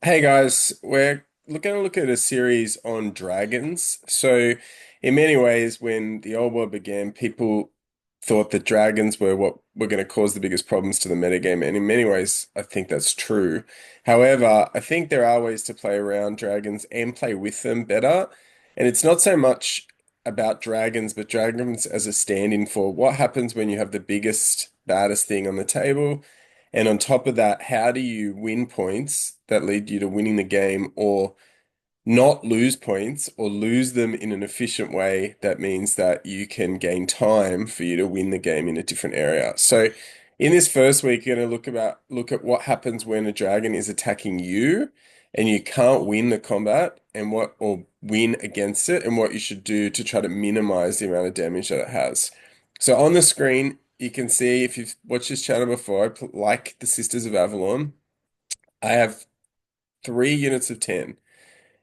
Hey guys, we're going to look at a series on dragons. So, in many ways, when the old world began, people thought that dragons were what were going to cause the biggest problems to the metagame. And in many ways, I think that's true. However, I think there are ways to play around dragons and play with them better. And it's not so much about dragons, but dragons as a stand-in for what happens when you have the biggest, baddest thing on the table. And on top of that, how do you win points that lead you to winning the game or not lose points or lose them in an efficient way that means that you can gain time for you to win the game in a different area. So in this first week, you're going to look at what happens when a dragon is attacking you and you can't win the combat and what or win against it and what you should do to try to minimize the amount of damage that it has. So on the screen, you can see if you've watched this channel before, like the Sisters of Avalon, I have 3 units of 10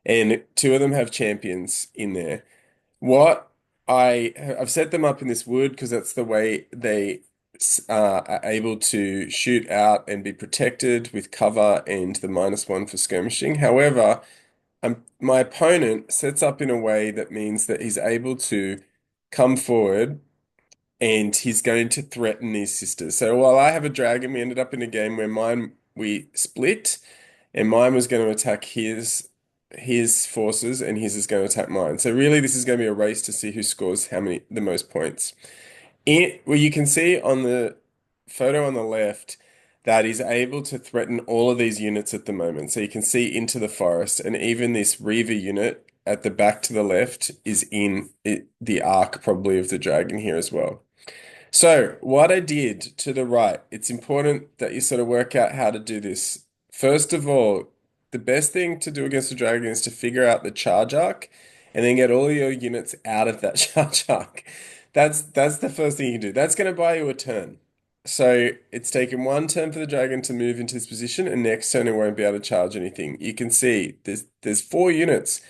and two of them have champions in there. What I've set them up in this wood because that's the way they are able to shoot out and be protected with cover and the -1 for skirmishing. However, my opponent sets up in a way that means that he's able to come forward and he's going to threaten these sisters. So while I have a dragon, we ended up in a game where mine we split, and mine was going to attack his forces, and his is going to attack mine. So really, this is going to be a race to see who scores the most points. Well, you can see on the photo on the left that he's able to threaten all of these units at the moment. So you can see into the forest, and even this Reaver unit at the back to the left is the arc probably of the dragon here as well. So, what I did to the right, it's important that you sort of work out how to do this. First of all, the best thing to do against a dragon is to figure out the charge arc and then get all your units out of that charge arc. That's the first thing you can do. That's going to buy you a turn. So, it's taken 1 turn for the dragon to move into this position, and next turn it won't be able to charge anything. You can see there's 4 units.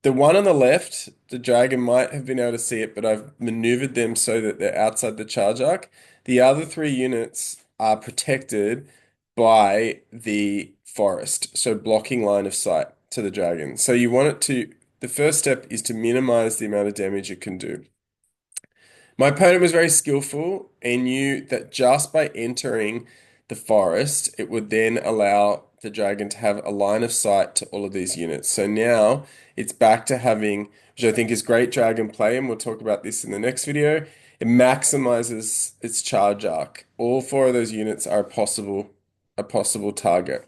The one on the left, the dragon might have been able to see it, but I've maneuvered them so that they're outside the charge arc. The other 3 units are protected by the forest, so blocking line of sight to the dragon. So the first step is to minimize the amount of damage it can do. My opponent was very skillful and knew that just by entering the forest, it would then allow the dragon to have a line of sight to all of these units. So now it's back to having, which I think is great dragon play, and we'll talk about this in the next video. It maximizes its charge arc. All 4 of those units are a possible target.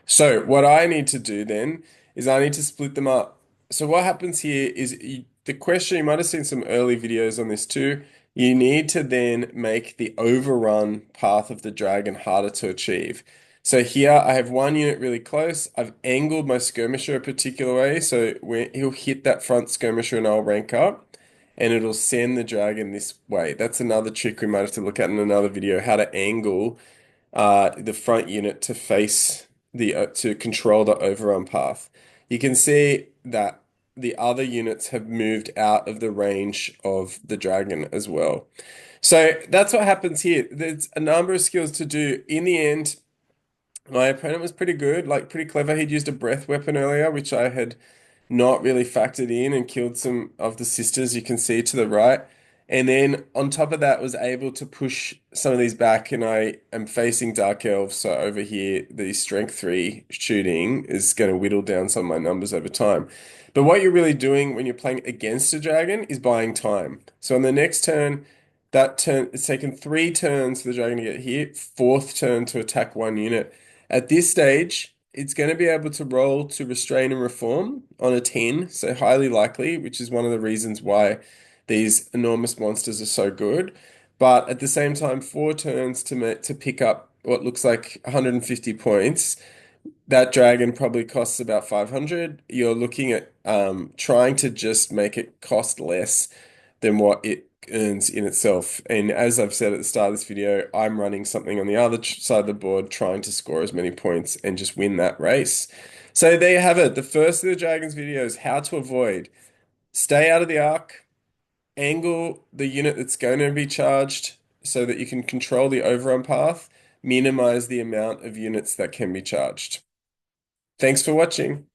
So what I need to do then is I need to split them up. So what happens here is the question, you might have seen some early videos on this too. You need to then make the overrun path of the dragon harder to achieve. So here I have 1 unit really close. I've angled my skirmisher a particular way. So where he'll hit that front skirmisher and I'll rank up and it'll send the dragon this way. That's another trick we might have to look at in another video, how to angle the front unit to face to control the overrun path. You can see that the other units have moved out of the range of the dragon as well. So that's what happens here. There's a number of skills to do. In the end, my opponent was pretty good, like pretty clever. He'd used a breath weapon earlier, which I had not really factored in and killed some of the sisters you can see to the right. And then on top of that, was able to push some of these back, and I am facing Dark Elves. So over here, the Strength 3 shooting is going to whittle down some of my numbers over time. But what you're really doing when you're playing against a dragon is buying time. So on the next turn, that turn, it's taken 3 turns for the dragon to get here, fourth turn to attack 1 unit. At this stage, it's going to be able to roll to restrain and reform on a 10, so highly likely, which is one of the reasons why these enormous monsters are so good. But at the same time, 4 turns to pick up what looks like 150 points. That dragon probably costs about 500. You're looking at trying to just make it cost less than what it earns in itself. And as I've said at the start of this video, I'm running something on the other side of the board, trying to score as many points and just win that race. So there you have it. The first of the Dragons videos, how to avoid. Stay out of the arc, angle the unit that's going to be charged so that you can control the overrun path, minimize the amount of units that can be charged. Thanks for watching.